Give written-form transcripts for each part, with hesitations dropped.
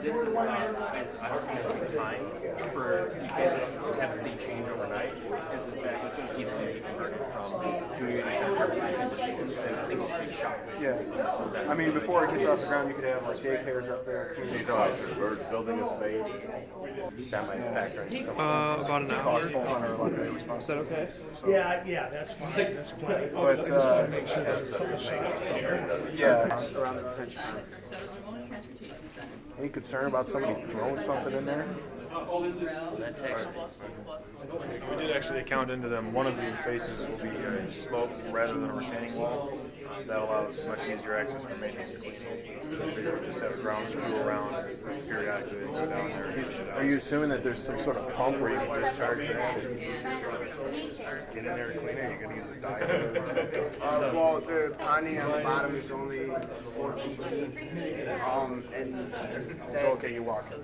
this is, I was going to take time for, you can't just have the same change overnight, is that it's going to easily be converted from community center purposes into single speed shops. Yeah. I mean, before it gets off the ground, you could have like daycares up there. We're building a space. That might factor into some About an hour. Cost falls under like a Is response. that okay? So, Yeah, that's fine. That's plenty. But, I just want to make sure there's a couple shots in there. yeah, around the detention basin. Any concern about somebody throwing something in there? We did actually account into them. One of the faces will be a slope rather than a retaining wall. That allows much easier access for maintenance and cleanup. We figured we'd just have a ground screw around and periodically they go down there and finish it out. Are you assuming that there's some sort of pump where you can discharge that? Get in there and clean it, you can use a diet. Well, the ponding on the bottom is only 4 feet deep, and So, okay, you walk it.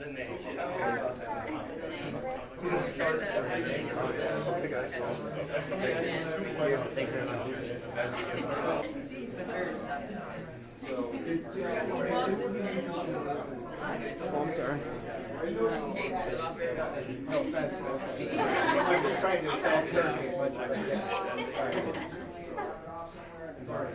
oh, I'm sorry. No offense. I'm just trying to attack Kirby as much as I can. Sorry.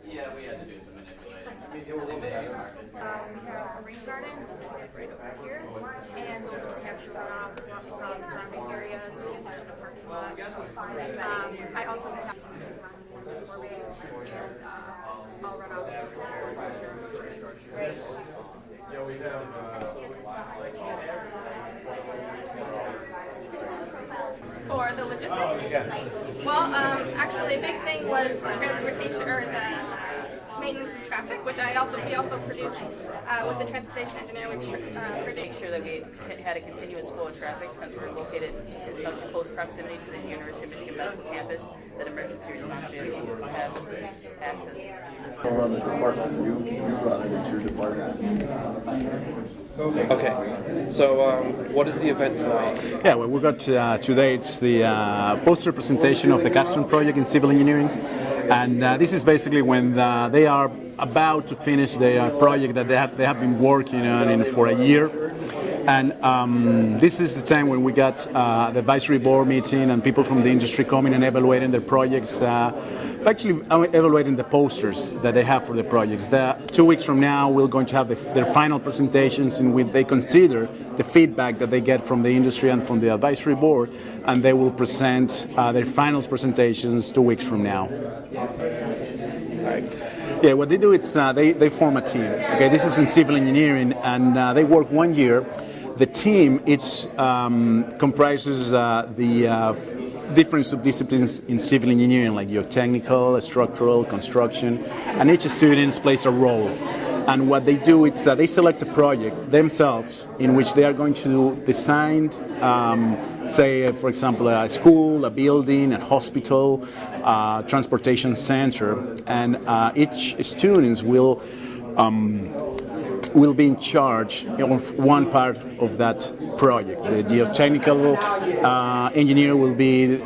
Yeah, we had to do some manipulating. We have a rain garden right over here, and those will capture runoff from surrounding areas, in addition to parking lots. I also decided to move on the four-way, and I'll run off. Right. For the logistics? Well, actually, the big thing was the transportation, or the maintenance and traffic, which we also produced with the transportation engineer, which produced. Make sure that we had a continuous flow of traffic since we're located in such close proximity to the University of Michigan Medical Campus that emergency response vehicles have access. Run the department. You run it. It's your department. Okay. So, what is the event tonight? Yeah, well, we got today. It's the poster presentation of the capstone project in civil engineering, and this is basically when they are about to finish the project that they have been working on for a year. And this is the time when we got the advisory board meeting and people from the industry coming and evaluating their projects, actually evaluating the posters that they have for the projects. 2 weeks from now, we're going to have their final presentations in which they consider the feedback that they get from the industry and from the advisory board, and they will present their final presentations 2 weeks from now. Yeah, what they do is they form a team. Okay, this is in civil engineering, and they work 1 year. The team comprises the different subdisciplines in civil engineering, like geotechnical, structural, construction, and each student plays a role. And what they do is they select a project themselves in which they are going to design, say, for example, a school, a building, a hospital, transportation center, and each student will be in charge of one part of that project. The geotechnical engineer will be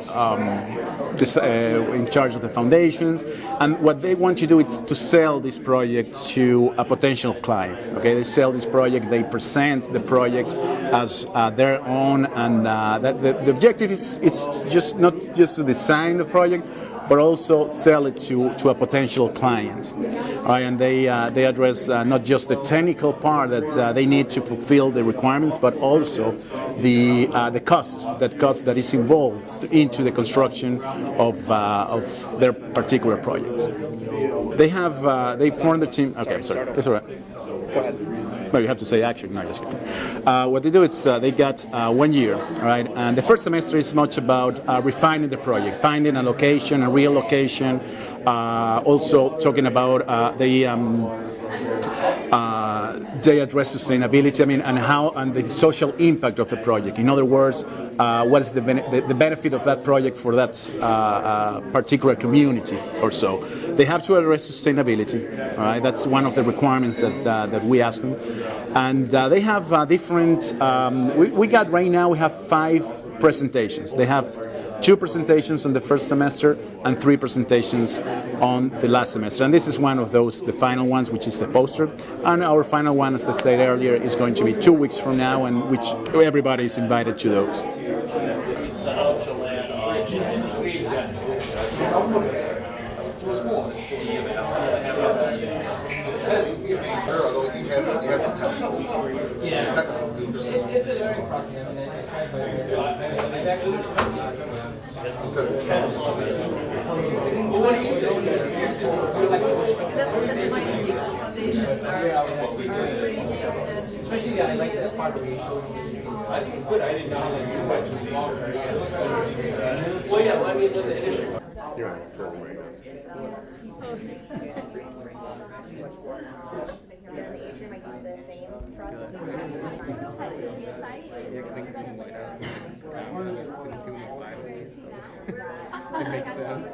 in charge of the foundations, and what they want to do is to sell this project to a potential client. Okay, they sell this project, they present the project as their own, and the objective is just not just to design the project, but also sell it to a potential client. And they address not just the technical part that they need to fulfill the requirements, but also the cost that is involved into the construction of their particular projects. They formed the team. Okay, I'm sorry. That's all right. Go ahead. No, you have to say action. No, just kidding. What they do is they got 1 year, right? And the first semester is much about refining the project, finding a location, a real location. Also talking about they address sustainability. I mean, and the social impact of the project. In other words, what is the benefit of that project for that particular community or so. They have to address sustainability. All right, that's one of the requirements that we ask them, and they have different. We got right now. We have 5 presentations. They have 2 presentations on the first semester and 3 presentations on the last semester. And this is one of those, the final ones, which is the poster. And our final one, as I said earlier, is going to be 2 weeks from now, and which everybody is invited to those. Although you have some technical groups. Especially, I like that part of the show. I think it's good. I didn't know this too much. Well, yeah, I mean, with the initial. You're on film right now. It makes sense.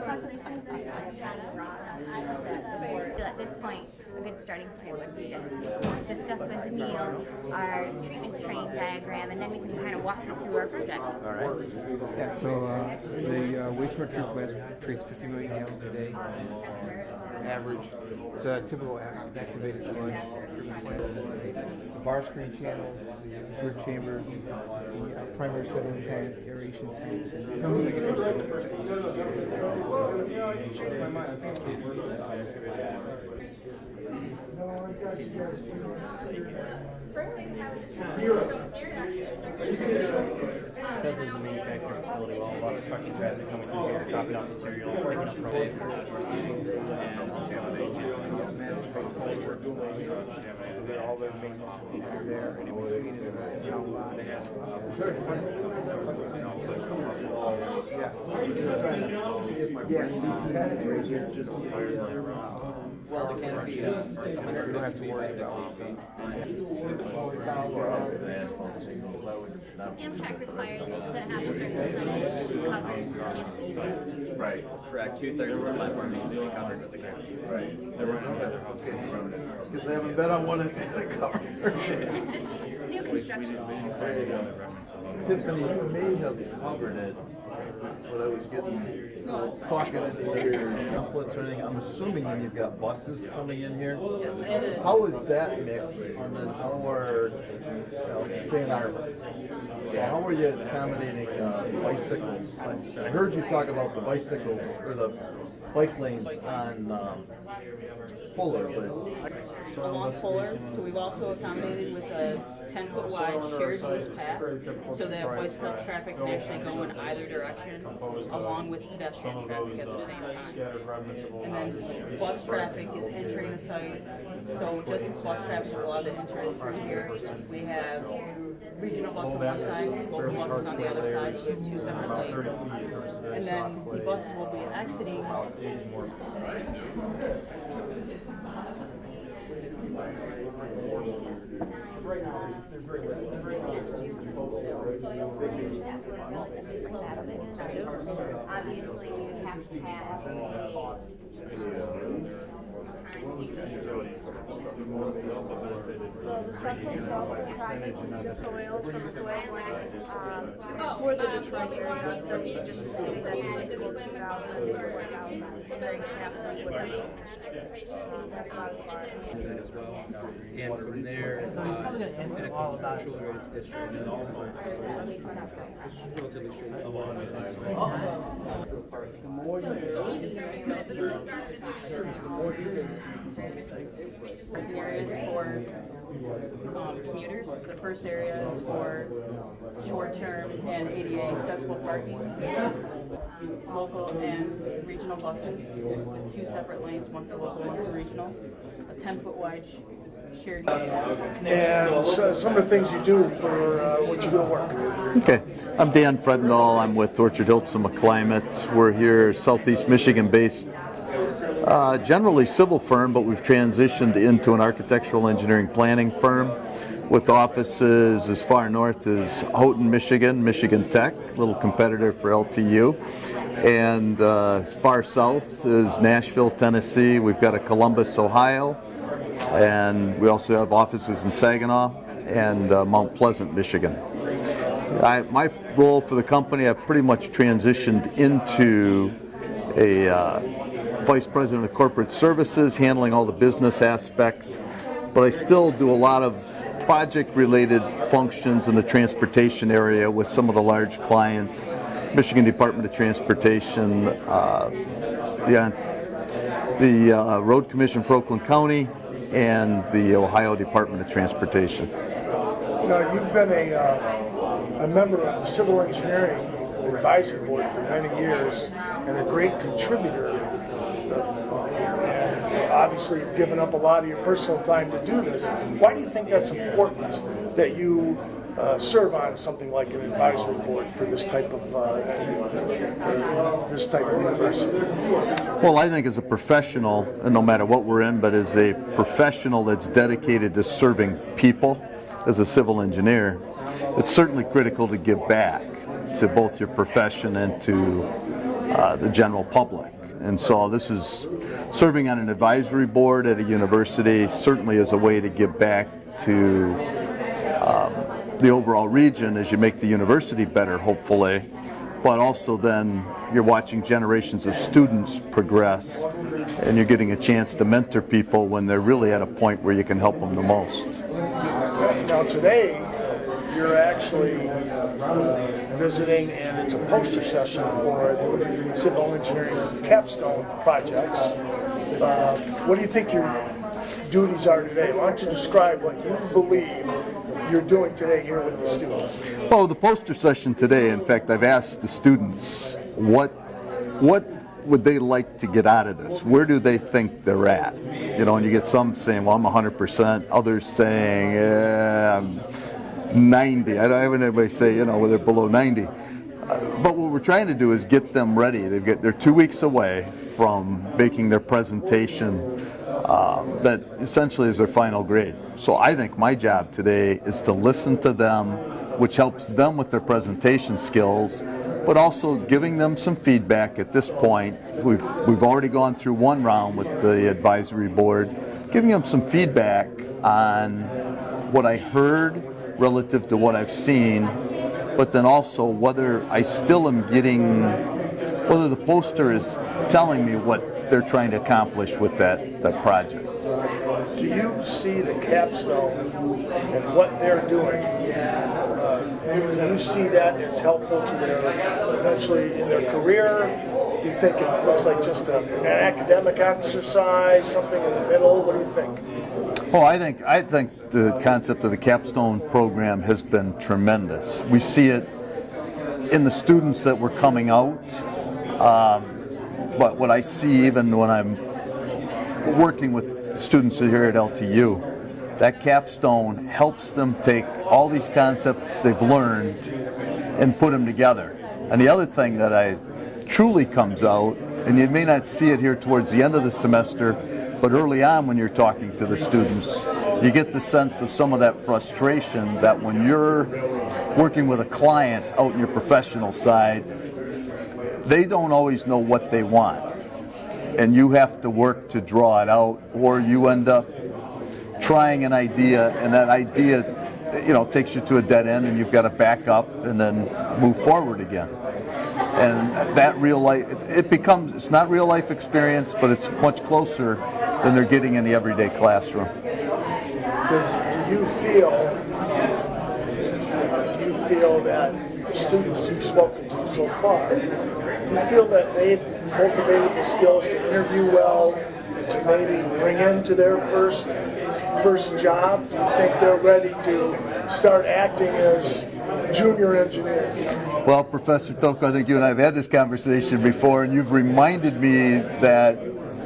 At this point, a good starting point would be to discuss with Neil our treatment train diagram, and then we can kind of walk you through our project. All right. Yeah, so the wastewater treatment plant treats 50 million gallons a day, average. It's a typical activated sludge. The bar screen channels, the grid chamber, the primary settling tank, aeration tanks, and the secondary settling Because there's a manufacturing facility, well, a lot of trucking traffic coming through here, dropping off material, picking up products, And all the maintenance there, and in between is they have Well, the canopy, you don't have to worry about Amtrak requires to have a certain percentage covered canopies. Right. correct, 2/3 of the platform needs to be covered with the canopy. Right. They're running out of because they haven't been on one that's had a cover. New construction. Tiffany, you may have covered it. What I was getting, talking in here, templates or anything. I'm assuming that you've got buses coming in here. Yes, I did. How is that mixed? And then how are, say in our, how are you accommodating bicycles? I heard you talk about the bicycles or the bike lanes on Fuller, but Along Fuller, so we've also accommodated with a 10-foot wide shared use path so that bicycle traffic can actually go in either direction along with pedestrian traffic at the same time. And then bus traffic is entering the site, so just bus traffic is allowed to enter through here. We have regional bus on one side, local buses on the other side, so we have 2 separate lanes. And then the buses will be exiting. Obviously, we would have to have a So the structural development project uses the soils from the soil blanks for the Detroit area, so we just assume that the typical 2,000 to 4,000 carrying capacity would be sufficient. That's about as far. as well. And from there, it's in a controlled rates district, and also it's relatively straightforward. The more you Areas for commuters. The first area is for short-term and ADA accessible parking. Local and regional buses with 2 separate lanes, one for local, one for regional. A 10-foot wide shared use. And so, some of the things you do for what you do at work. Okay, I'm Dan Fredendall. I'm with Orchard Hills Climate. We're here, Southeast Michigan-based Generally civil firm, but we've transitioned into an architectural engineering planning firm with offices as far north as Houghton, Michigan, Michigan Tech, a little competitor for LTU. And as far south is Nashville, Tennessee. We've got a Columbus, Ohio. And we also have offices in Saginaw and Mount Pleasant, Michigan. My role for the company, I've pretty much transitioned into a Vice President of Corporate Services, handling all the business aspects, but I still do a lot of project-related functions in the transportation area with some of the large clients, Michigan Department of Transportation, the Road Commission for Oakland County, and the Ohio Department of Transportation. Now, you've been a member of the Civil Engineering Advisory Board for many years and a great contributor. And obviously, you've given up a lot of your personal time to do this. Why do you think that's important that you serve on something like an advisory board for this type of university? Well, I think as a professional, and no matter what we're in, but as a professional that's dedicated to serving people as a civil engineer, it's certainly critical to give back to both your profession and to the general public. And so this is serving on an advisory board at a university certainly is a way to give back to the overall region as you make the university better, hopefully, but also then you're watching generations of students progress and you're getting a chance to mentor people when they're really at a point where you can help them the most. Now today, you're actually visiting, and it's a poster session for the civil engineering capstone projects. What do you think your duties are today? Why don't you describe what you believe you're doing today here with the students? Oh, the poster session today, in fact, I've asked the students what would they like to get out of this? Where do they think they're at? You know, and you get some saying, well, I'm 100%, others saying, I'm 90. I haven't had anybody say, you know, whether they're below 90. But what we're trying to do is get them ready. They're 2 weeks away from making their presentation that essentially is their final grade. So I think my job today is to listen to them, which helps them with their presentation skills, but also giving them some feedback at this point. We've already gone through one round with the advisory board, giving them some feedback on what I heard relative to what I've seen, but then also whether I still am getting, whether the poster is telling me what they're trying to accomplish with that project. Do you see the capstone and what they're doing? Do you see that as helpful to their eventually in their career? Do you think it looks like just an academic exercise, something in the middle? What do you think? Oh, I think the concept of the capstone program has been tremendous. We see it in the students that were coming out, but what I see even when I'm working with students here at LTU, that capstone helps them take all these concepts they've learned and put them together. And the other thing that truly comes out, and you may not see it here towards the end of the semester, but early on when you're talking to the students, you get the sense of some of that frustration that when you're working with a client out in your professional side, they don't always know what they want. And you have to work to draw it out, or you end up trying an idea, and that idea, you know, takes you to a dead end, and you've got to back up and then move forward again. And that real life, it's not real life experience, but it's much closer than they're getting in the everyday classroom. Do you feel that the students you've spoken to so far, do you feel that they've cultivated the skills to interview well and to maybe bring into their first job? Do you think they're ready to start acting as junior engineers? Well, Professor Toko, I think you and I have had this conversation before, and you've reminded me that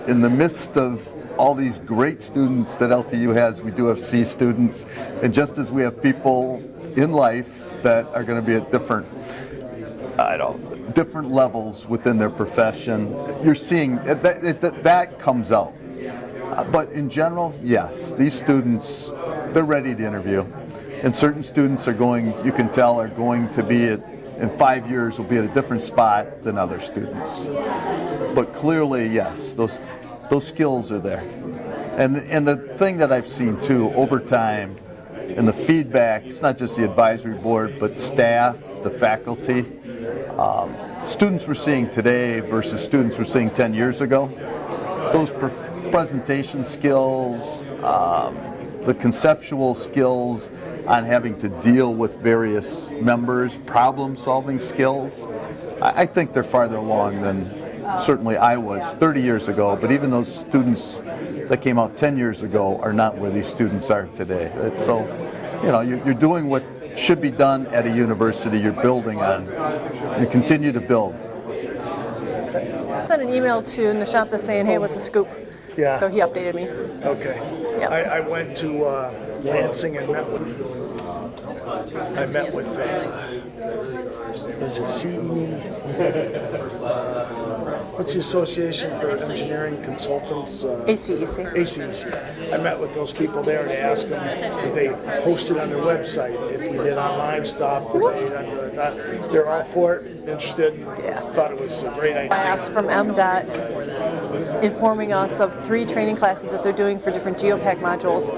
in the midst of all these great students that LTU has, we do have C students, and just as we have people in life that are going to be at different different levels within their profession. You're seeing that comes out. But in general, yes, these students, they're ready to interview. And certain students are going, you can tell, are going to be in 5 years will be at a different spot than other students. But clearly, yes, those skills are there. And the thing that I've seen too over time, and the feedback, it's not just the advisory board, but staff, the faculty, students we're seeing today versus students we're seeing 10 years ago, those presentation skills, the conceptual skills on having to deal with various members, problem-solving skills, I think they're farther along than certainly I was 30 years ago, but even those students that came out 10 years ago are not where these students are today. So, you're doing what should be done at a university. You're building on. You continue to build. I sent an email to Nishanta saying, hey, what's the scoop? Yeah. So he updated me. Okay. Yep. I went to Lansing and met with is it CE? What's the Association for Engineering Consultants? ACEC. ACEC. I met with those people there to ask them if they hosted on their website, if we did online stuff. They're all for it, interested. Yeah. Thought it was a great idea. I asked from MDOT informing us of 3 training classes that they're doing for different GeoPack modules.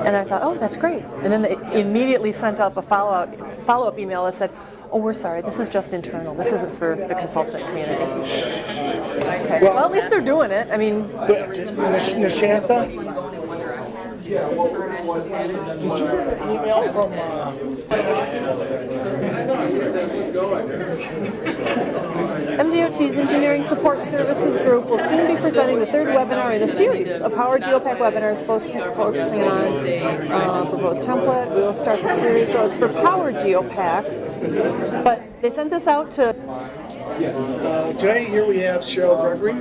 And I thought, oh, that's great. And then they immediately sent up a follow-up email that said, oh, we're sorry, this is just internal. This isn't for the consultant community. Okay. Well, at least they're doing it. I mean, Nishantha? Did you get an email from MDOT's Engineering Support Services Group will soon be presenting the 3rd webinar in a series of Power GeoPack webinars focusing on proposed template. We will start the series, so it's for Power GeoPack, but they sent this out to... today here we have Cheryl Gregory.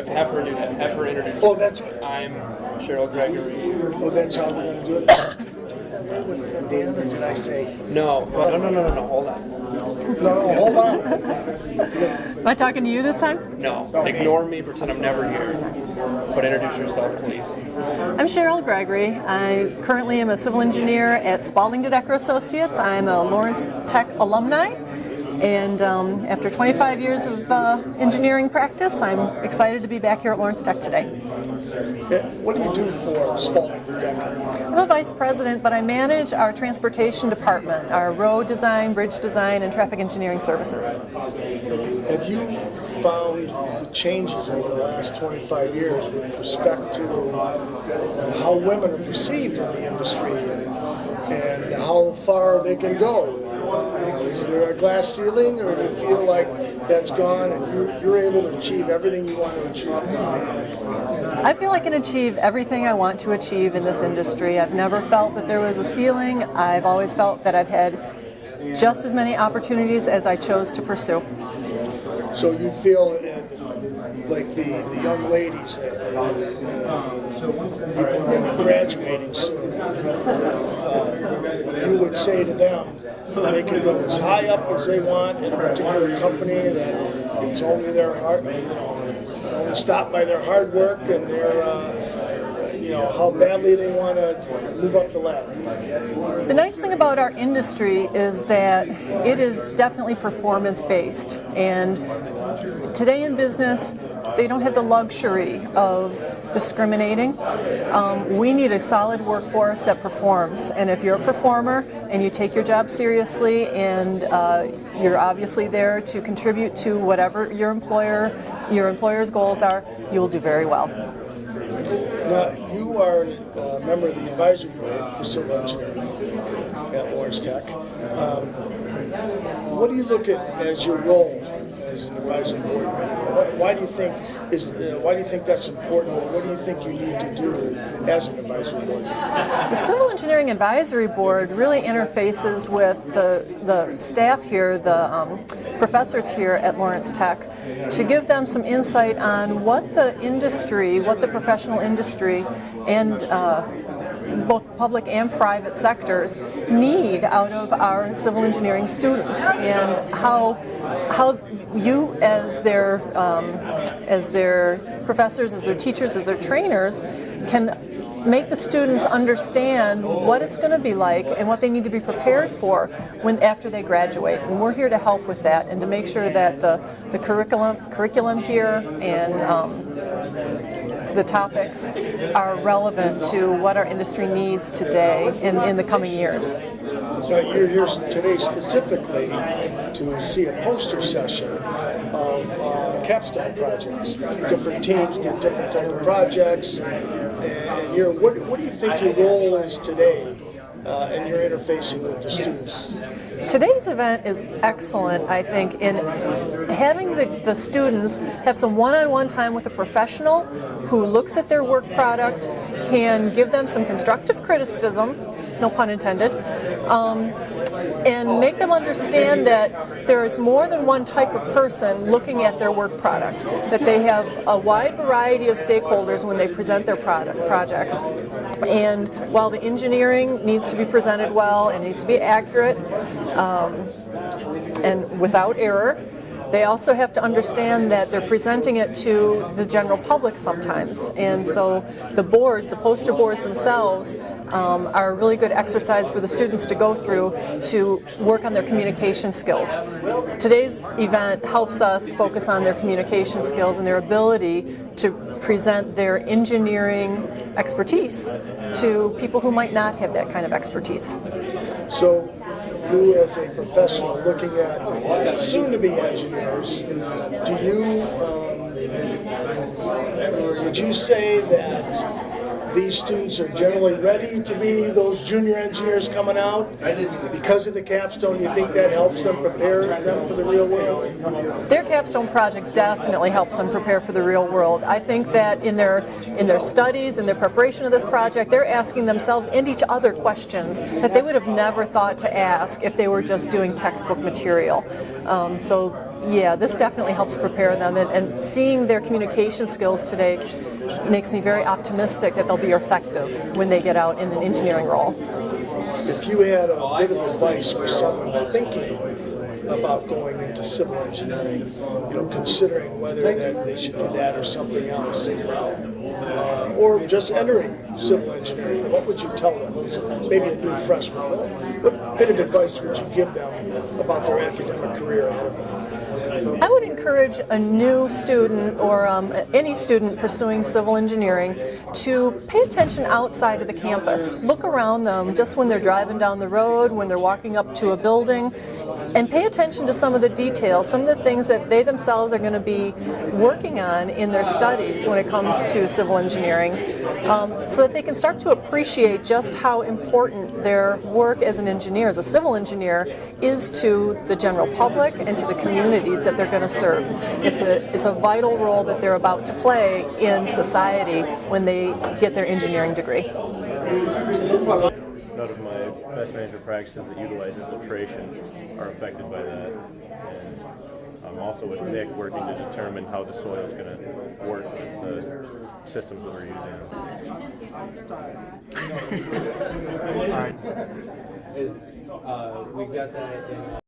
Have her introduce. Oh, that's right. I'm Cheryl Gregory. Oh, that's how they're going to do it. Did we do that with Dan, or did I say? No, hold on. No, hold on. Am I talking to you this time? No, ignore me, pretend I'm never here. But introduce yourself, please. I'm Cheryl Gregory. I currently am a civil engineer at Spalding DeDecker Associates. I'm a Lawrence Tech alumni. And after 25 years of engineering practice, I'm excited to be back here at Lawrence Tech today. What do you do for Spalding DeDecker? I'm a vice president, but I manage our transportation department, our road design, bridge design, and traffic engineering services. Have you found the changes over the last 25 years with respect to how women are perceived in the industry and how far they can go? Is there a glass ceiling, or do you feel like that's gone and you're able to achieve everything you want to achieve? I feel I can achieve everything I want to achieve in this industry. I've never felt that there was a ceiling. I've always felt that I've had just as many opportunities as I chose to pursue. So you feel like the young ladies that people are graduating soon, if you would say to them, they can go as high up as they want in a particular company, that it's only their hard, only stopped by their hard work and their, how badly they want to move up the ladder. The nice thing about our industry is that it is definitely performance-based, and today in business, they don't have the luxury of discriminating. We need a solid workforce that performs, and if you're a performer and you take your job seriously and you're obviously there to contribute to whatever your employer's goals are, you will do very well. Now, you are a member of the advisory board for civil engineering at Lawrence Tech. What do you look at as your role as an advisory board member? Why do you think that's important? What do you think you need to do as an advisory board member? The Civil Engineering Advisory Board really interfaces with the staff here, the professors here at Lawrence Tech, to give them some insight on what the industry, what the professional industry, and both public and private sectors need out of our civil engineering students, and how you as their professors, as their teachers, as their trainers can make the students understand what it's going to be like and what they need to be prepared for after they graduate. And we're here to help with that and to make sure that the curriculum here and the topics are relevant to what our industry needs today and in the coming years. Now, you're here today specifically to see a poster session of capstone projects. Different teams did different type of projects, and what do you think your role is today in your interfacing with the students? Today's event is excellent, I think, in having the students have some one-on-one time with a professional who looks at their work product, can give them some constructive criticism, no pun intended, and make them understand that there is more than one type of person looking at their work product, that they have a wide variety of stakeholders when they present their projects. And while the engineering needs to be presented well and needs to be accurate and without error, they also have to understand that they're presenting it to the general public sometimes. And so the boards, the poster boards themselves, are a really good exercise for the students to go through to work on their communication skills. Today's event helps us focus on their communication skills and their ability to present their engineering expertise to people who might not have that kind of expertise. So, you as a professional looking at soon-to-be engineers, do you, would you say that these students are generally ready to be those junior engineers coming out? Because of the capstone, you think that helps them prepare them for the real world? Their capstone project definitely helps them prepare for the real world. I think that in their studies, in their preparation of this project, they're asking themselves and each other questions that they would have never thought to ask if they were just doing textbook material. So yeah, this definitely helps prepare them, and seeing their communication skills today makes me very optimistic that they'll be effective when they get out in an engineering role. If you had a bit of advice for someone thinking about going into civil engineering, considering whether they should do that or something else, or just entering civil engineering, what would you tell them? Maybe a new freshman. What bit of advice would you give them about their academic career ahead of them? I would encourage a new student or any student pursuing civil engineering to pay attention outside of the campus. Look around them just when they're driving down the road, when they're walking up to a building, and pay attention to some of the details, some of the things that they themselves are going to be working on in their studies when it comes to civil engineering, so that they can start to appreciate just how important their work as an engineer, as a civil engineer, is to the general public and to the communities that they're going to serve. It's a vital role that they're about to play in society when they get their engineering degree. None of my best management practices that utilize infiltration are affected by that. And I'm also with Nick working to determine how the soil is going to work with the systems that we're using. All right. We've got that in